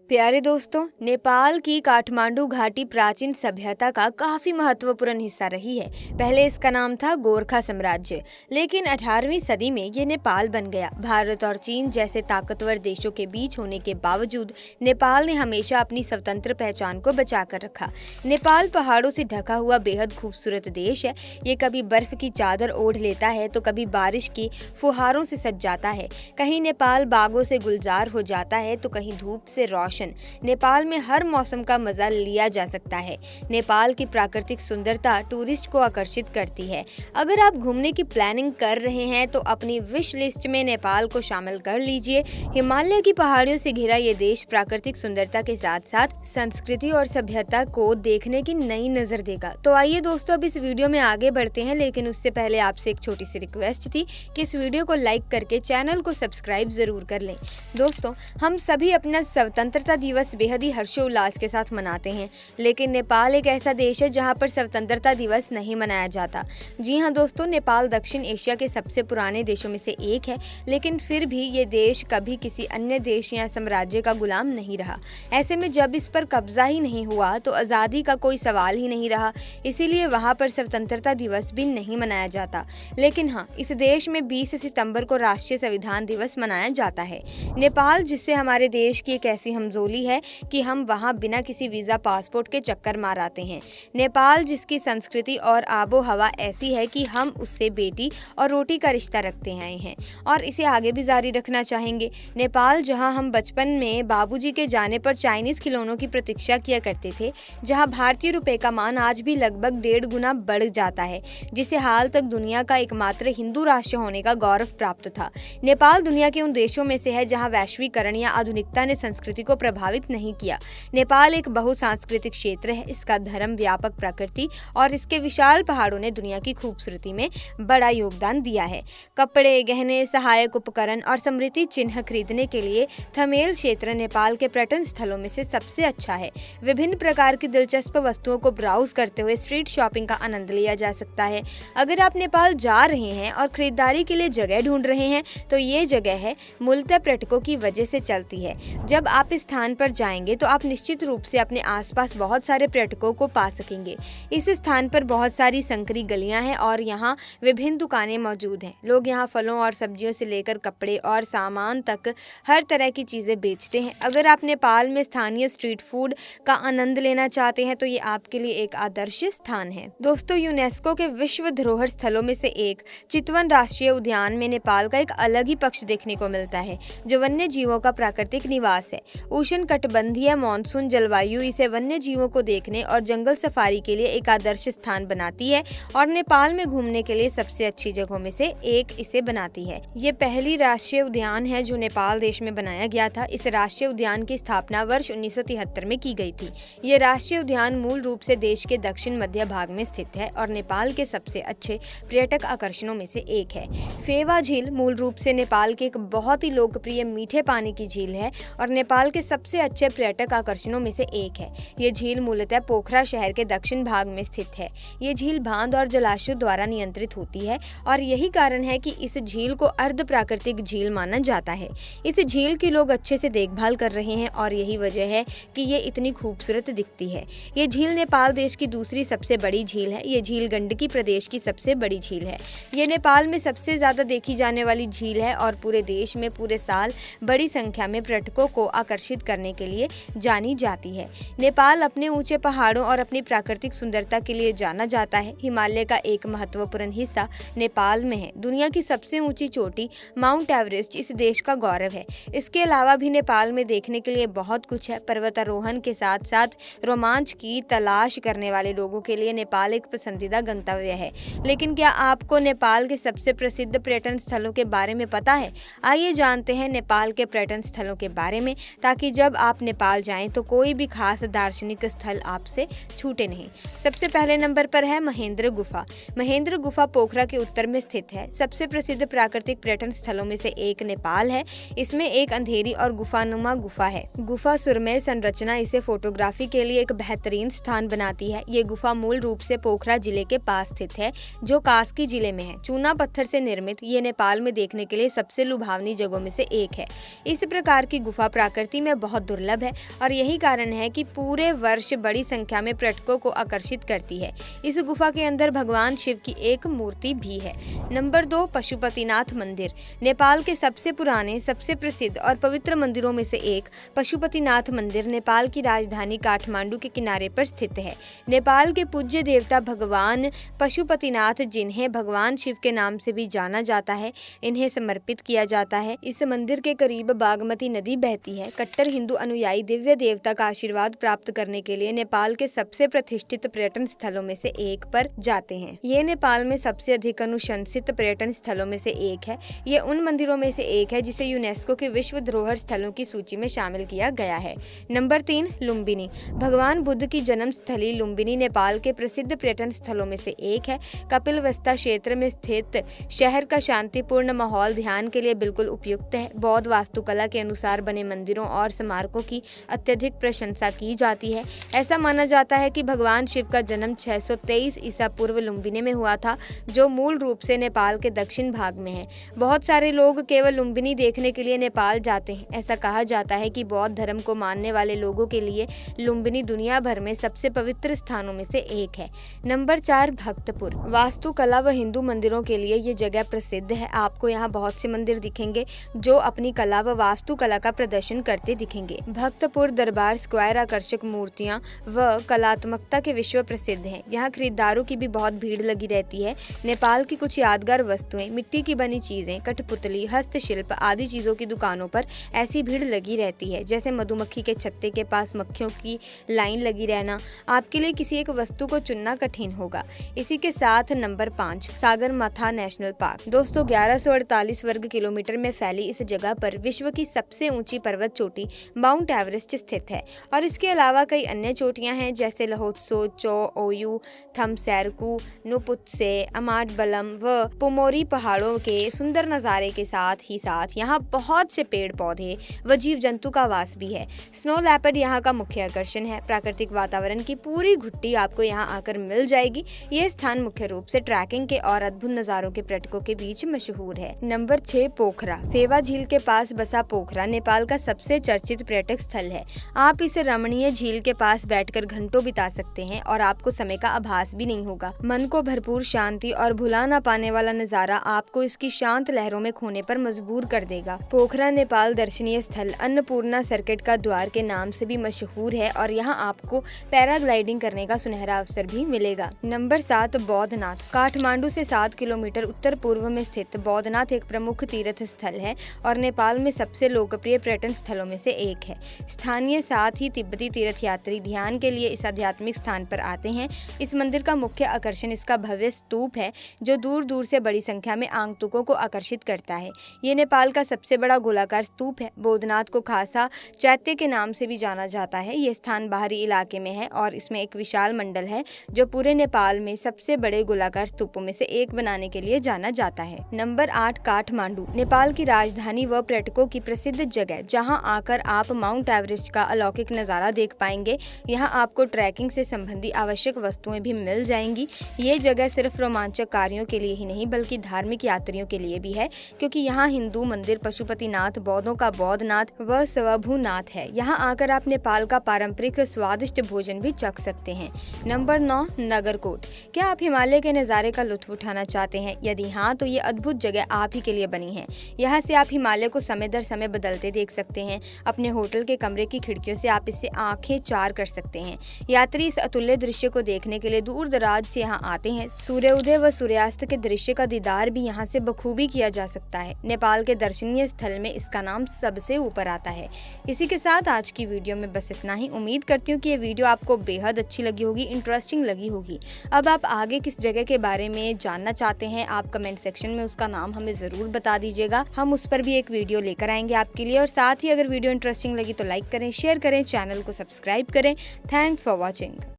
प्यारे दोस्तों, नेपाल की काठमांडू घाटी प्राचीन सभ्यता का काफी महत्वपूर्ण हिस्सा रही है। पहले इसका नाम था गोरखा साम्राज्य, लेकिन 18वीं सदी में ये नेपाल बन गया। भारत और चीन जैसे ताकतवर देशों के बीच होने के बावजूद नेपाल ने हमेशा अपनी स्वतंत्र पहचान को बचा कर रखा। नेपाल पहाड़ों से ढका हुआ बेहद खूबसूरत देश है। ये कभी बर्फ की चादर ओढ़ लेता है तो कभी बारिश की फुहारों से सज जाता है। कहीं नेपाल बागों से गुलजार हो जाता है तो कहीं धूप से रोशन। नेपाल में हर मौसम का मजा लिया जा सकता है। नेपाल की प्राकृतिक सुंदरता टूरिस्ट को आकर्षित करती है। अगर आप घूमने की प्लानिंग कर रहे हैं तो अपनी विश लिस्ट में नेपाल को शामिल कर लीजिए। हिमालय की पहाड़ियों से घिरा ये देश प्राकृतिक सुंदरता के साथ साथ संस्कृति और सभ्यता को देखने की नई नजर देगा। तो आइए दोस्तों, अब इस वीडियो में आगे बढ़ते हैं, लेकिन उससे पहले आपसे एक छोटी सी रिक्वेस्ट थी कि इस वीडियो को लाइक करके चैनल को सब्सक्राइब जरूर कर लें। दोस्तों, हम सभी अपना स्वतंत्रता दिवस बेहद ही हर्षोल्लास के साथ मनाते हैं, लेकिन नेपाल एक ऐसा देश है जहां पर स्वतंत्रता दिवस नहीं मनाया जाता। जी हां दोस्तों, नेपाल दक्षिण एशिया के सबसे पुराने देशों में से एक है, लेकिन फिर भी ये देश कभी किसी अन्य देश या साम्राज्य का गुलाम नहीं रहा। ऐसे में जब इस पर कब्जा ही नहीं हुआ तो आज़ादी का कोई सवाल ही नहीं रहा, इसीलिए वहाँ पर स्वतंत्रता दिवस भी नहीं मनाया जाता। लेकिन हाँ, इस देश में 20 सितंबर को राष्ट्रीय संविधान दिवस मनाया जाता है। नेपाल जिससे हमारे देश की एक ऐसी हमजोली है कि हम वहाँ बिना किसी वीज़ा पासपोर्ट के चक्कर मार आते हैं। नेपाल जिसकी संस्कृति और आबो हवा ऐसी है कि हम उससे बेटी और रोटी का रिश्ता रखते आए हैं और इसे आगे भी जारी रखना चाहेंगे। नेपाल जहाँ हम बचपन में बाबूजी के जाने पर चाइनीज़ खिलौनों की प्रतीक्षा किया करते थे, जहाँ भारतीय रुपए का मान आज भी लगभग 1.5 गुना बढ़ जाता है, जिसे हाल तक दुनिया का एकमात्र हिंदू राष्ट्र होने का गौरव प्राप्त था। नेपाल दुनिया के उन देशों में से है जहाँ वैश्वीकरण या आधुनिकता ने संस्कृति को प्रभावित नहीं किया। नेपाल एक बहुसांस्कृतिक क्षेत्र है। इसका धर्म, व्यापक प्रकृति और इसके विशाल पहाड़ों ने दुनिया की खूबसूरती में बड़ा योगदान दिया है। कपड़े, गहने, सहायक उपकरण और स्मृति चिन्ह खरीदने के लिए थमेल क्षेत्र नेपाल के पर्यटन स्थलों में से सबसे अच्छा है। विभिन्न प्रकार की दिलचस्प वस्तुओं को ब्राउज करते हुए स्ट्रीट शॉपिंग का आनंद लिया जा सकता है। अगर आप नेपाल जा रहे हैं और खरीदारी के लिए जगह ढूंढ रहे हैं तो ये जगह है मूलतः पर्यटकों की वजह से चलती है। जब आप इस स्थान पर जाएंगे तो आप निश्चित रूप से अपने आसपास बहुत सारे पर्यटकों को पा सकेंगे। इस स्थान पर बहुत सारी संकरी गलियां हैं और यहाँ विभिन्न दुकानें मौजूद हैं। लोग यहाँ फलों और सब्जियों से लेकर कपड़े और सामान तक हर तरह की चीज़ें बेचते हैं। अगर आप नेपाल में स्थानीय स्ट्रीट फूड का आनंद लेना चाहते हैं तो ये आपके लिए एक आदर्श स्थान है। दोस्तों, यूनेस्को के विश्व धरोहर स्थलों में से एक चितवन राष्ट्रीय उद्यान में नेपाल का एक अलग ही पक्ष देखने को मिलता है, जो वन्य जीवों का प्राकृतिक निवास है। उष्णकटिबंधीय मानसून जलवायु इसे वन्य जीवों को देखने और जंगल सफारी के लिए एक आदर्श स्थान बनाती है और नेपाल में घूमने के लिए सबसे अच्छी जगहों में से एक इसे बनाती है। ये पहली राष्ट्रीय उद्यान है जो नेपाल देश में बनाया गया था। इस राष्ट्रीय उद्यान की स्थापना वर्ष 1973 में की गई थी। ये राष्ट्रीय उद्यान मूल रूप से देश के दक्षिण मध्य भाग में स्थित है और नेपाल के सबसे अच्छे पर्यटक आकर्षणों में से एक है। फेवा झील मूल रूप से नेपाल के एक बहुत ही लोकप्रिय मीठे पानी की झील है और नेपाल के सबसे अच्छे पर्यटक आकर्षणों में से एक है। ये झील मूलतः पोखरा शहर के दक्षिण भाग में स्थित है। ये झील बांध और जलाशयों द्वारा नियंत्रित होती है और यही कारण है कि इस झील को अर्ध प्राकृतिक झील माना जाता है। इस झील की लोग अच्छे से देखभाल कर रहे हैं और यही वजह है कि ये इतनी खूबसूरत दिखती है। ये झील नेपाल देश की दूसरी सबसे बड़ी झील है। ये झील गंडकी प्रदेश की सबसे बड़ी झील है। ये नेपाल में सबसे ज्यादा देखी जाने वाली झील है और पूरे देश में पूरे साल बड़ी संख्या में पर्यटकों को आकर्षित करने के लिए जानी जाती है। नेपाल अपने ऊंचे पहाड़ों और अपनी प्राकृतिक सुंदरता के लिए जाना जाता है। हिमालय का एक महत्वपूर्ण हिस्सा नेपाल में है। दुनिया की सबसे ऊंची चोटी माउंट एवरेस्ट इस देश का गौरव है। इसके अलावा भी नेपाल में देखने के लिए बहुत कुछ है। पर्वतारोहण के साथ साथ रोमांच की तलाश करने वाले लोगों के लिए नेपाल एक पसंदीदा गंतव्य है। लेकिन क्या आपको नेपाल के सबसे प्रसिद्ध पर्यटन स्थलों के बारे में पता है? आइए जानते हैं नेपाल के पर्यटन स्थलों के बारे में, ताकि जब आप नेपाल जाएं तो कोई भी खास दार्शनिक स्थल आपसे छूटे नहीं। सबसे पहले नंबर पर है महेंद्र गुफा। महेंद्र गुफा पोखरा के उत्तर में स्थित है। सबसे प्रसिद्ध प्राकृतिक पर्यटन स्थलों में से एक नेपाल है। इसमें एक अंधेरी और गुफानुमा गुफा है। गुफा सुरमय संरचना इसे फोटोग्राफी के लिए एक बेहतरीन स्थान बनाती है। ये गुफा मूल रूप से पोखरा जिले के पास स्थित है, जो कास्की जिले में है। चूना पत्थर से निर्मित ये नेपाल में देखने के लिए सबसे लुभावनी जगहों में से एक है। इस प्रकार की गुफा प्रकृति में बहुत दुर्लभ है और यही कारण है कि पूरे वर्ष बड़ी संख्या में पर्यटकों को आकर्षित करती है। इस गुफा के अंदर भगवान शिव की एक मूर्ति भी है। नंबर 2, पशुपतिनाथ मंदिर। नेपाल के सबसे पुराने, सबसे प्रसिद्ध और पवित्र मंदिरों में से एक पशुपतिनाथ मंदिर नेपाल की राजधानी काठमांडू के किनारे पर स्थित है। नेपाल के पूज्य देवता भगवान पशुपतिनाथ, जिन्हें भगवान शिव के नाम से भी जाना जाता है, इन्हें समर्पित किया जाता है। इस मंदिर के करीब बागमती नदी बहती है। कट्टर हिंदू अनुयायी दिव्य देवता का आशीर्वाद प्राप्त करने के लिए नेपाल के सबसे प्रतिष्ठित पर्यटन स्थलों में से एक पर जाते हैं। ये नेपाल में सबसे अधिक अनुशंसित पर्यटन स्थलों में से एक है। ये उन मंदिरों में से एक है जिसे यूनेस्को के विश्व धरोहर स्थलों की सूची में शामिल किया गया है। नंबर 3, लुम्बिनी। भगवान बुद्ध की जन्म स्थली लुम्बिनी नेपाल के प्रसिद्ध पर्यटन स्थलों में से एक है। कपिलवस्ता क्षेत्र में स्थित शहर का शांतिपूर्ण माहौल ध्यान के लिए बिल्कुल उपयुक्त है। बौद्ध वास्तुकला के अनुसार बने मंदिरों और स्मारकों की अत्यधिक प्रशंसा की जाती है। ऐसा माना जाता है कि भगवान शिव का जन्म 623 ईसा पूर्व लुम्बिनी में हुआ था, जो मूल रूप से नेपाल के दक्षिण भाग में है। बहुत सारे लोग केवल लुम्बिनी देखने के लिए नेपाल जाते हैं। ऐसा कहा जाता है कि बौद्ध धर्म को मानने वाले लोगों के लिए लुम्बिनी दुनिया भर में सबसे पवित्र स्थानों में से एक है। नंबर 4, भक्तपुर। वास्तुकला व हिंदू मंदिरों के लिए ये जगह प्रसिद्ध है। आपको यहाँ बहुत से मंदिर दिखेंगे जो अपनी कला व वास्तुकला का प्रदर्शन करते दिखेंगे। भक्तपुर दरबार स्क्वायर आकर्षक मूर्तियाँ व कलात्मकता के विश्व प्रसिद्ध है। यहाँ खरीदारों की भी बहुत भीड़ लगी रहती है। नेपाल की कुछ यादगार वस्तुएं, मिट्टी की बनी चीजें, कठपुतली, हस्तशिल्प आदि चीजों की दुकानों पर ऐसी भीड़ लगी रहती है जैसे मधुमक्खी के छत्ते के पास मक्खियों की लाइन लगी रहना। आपके लिए किसी एक वस्तु को चुनना कठिन होगा। इसी के साथ नंबर 5, सागरमाथा नेशनल पार्क। दोस्तों, 1148 वर्ग किलोमीटर में फैली इस जगह पर विश्व की सबसे ऊंची पर्वत चोटी माउंट एवरेस्ट स्थित है और इसके अलावा कई अन्य चोटियां हैं जैसे लहोत्सो, चो ओयू, थमसैरकू, नुपुत्से, अमाडबलम व पुमोरी। पहाड़ों के सुंदर नज़ारे के साथ ही साथ यहाँ बहुत से पेड़ पौधे व जीव जंतु का वास भी है। स्नो लेपर्ड यहाँ का मुख्य आकर्षण है। प्राकृतिक वातावरण की पूरी घुट्टी आपको यहाँ आकर मिल जाएगी। ये स्थान मुख्य रूप से ट्रैकिंग के और अद्भुत नज़ारों के पर्यटकों के बीच मशहूर है। नंबर 6, पोखरा। फेवा झील के पास बसा पोखरा नेपाल का सबसे चर्चित पर्यटक स्थल है। आप इस रमणीय झील के पास बैठकर घंटों बिता सकते हैं और आपको समय का आभास भी नहीं होगा। मन को भरपूर शांति और भुला ना पाने वाला नजारा आपको इसकी शांत लहरों में खोने पर मजबूर कर देगा। पोखरा नेपाल दर्शनीय स्थल अन्नपूर्णा सर्किट का द्वार के नाम से भी मशहूर है और यहाँ आपको पैराग्लाइडिंग करने का सुनहरा अवसर भी मिलेगा। नंबर 7, बौद्धनाथ। काठमांडू से 7 किलोमीटर उत्तर पूर्व में स्थित बौद्धनाथ एक प्रमुख तीर्थ स्थल है और नेपाल में सबसे लोकप्रिय पर्यटन स्थलों में से एक है। स्थानीय साथ ही तिब्बती तीर्थयात्री ध्यान के लिए इस आध्यात्मिक स्थान पर आते हैं। इस मंदिर का मुख्य आकर्षण इसका भव्य स्तूप है जो दूर दूर से बड़ी संख्या में आगंतुकों को आकर्षित करता है। ये नेपाल का सबसे बड़ा गोलाकार स्तूप है। बौद्धनाथ को खासा चैत्य के नाम से भी जाना जाता है। ये स्थान बाहरी इलाके में है और इसमें एक विशाल मंडल है जो पूरे नेपाल में सबसे बड़े गोलाकार स्तूपों में से एक बनाने के लिए जाना जाता है। नंबर 8, काठमांडू। नेपाल की राजधानी व पर्यटकों की प्रसिद्ध जगह जहां आकर आप माउंट एवरेस्ट का अलौकिक नज़ारा देख पाएंगे। यहाँ आपको ट्रैकिंग से संबंधी आवश्यक वस्तुएं भी मिल जाएंगी। ये जगह सिर्फ रोमांचक कार्यों के लिए ही नहीं बल्कि धार्मिक यात्रियों के लिए भी है, क्योंकि यहाँ हिंदू मंदिर पशुपतिनाथ, बौद्धों का बौद्धनाथ व स्वभूनाथ है। यहाँ आकर आप नेपाल का पारंपरिक स्वादिष्ट भोजन भी चख सकते हैं। नंबर 9, नगरकोट। क्या आप हिमालय के नज़ारे का लुत्फ उठाना चाहते हैं? यदि हाँ, तो ये अद्भुत जगह आप ही के लिए बनी है। यहाँ से आप हिमालय को समय दर समय बदलते देख सकते हैं। अपने होटल के कमरे की खिड़कियों से आप इससे आंखें चार कर सकते हैं। यात्री इस अतुल्य दृश्य को देखने के लिए दूर दराज से यहाँ आते हैं। सूर्योदय व सूर्यास्त के दृश्य का दीदार भी यहाँ से बखूबी किया जा सकता है। नेपाल के दर्शनीय स्थल में इसका नाम सबसे ऊपर आता है। इसी के साथ आज की वीडियो में बस इतना ही। उम्मीद करती हूँ कि ये वीडियो आपको बेहद अच्छी लगी होगी, इंटरेस्टिंग लगी होगी। अब आप आगे किस जगह के बारे में जानना चाहते हैं, आप कमेंट सेक्शन में उसका नाम हमें जरूर बता दीजिएगा। हम उस पर भी एक वीडियो लेकर आएंगे आपके लिए। और साथ ही अगर वीडियो इंटरेस्टिंग लगी तो लाइक करें, शेयर करें, चैनल को सब्सक्राइब करें। Thanks for watching.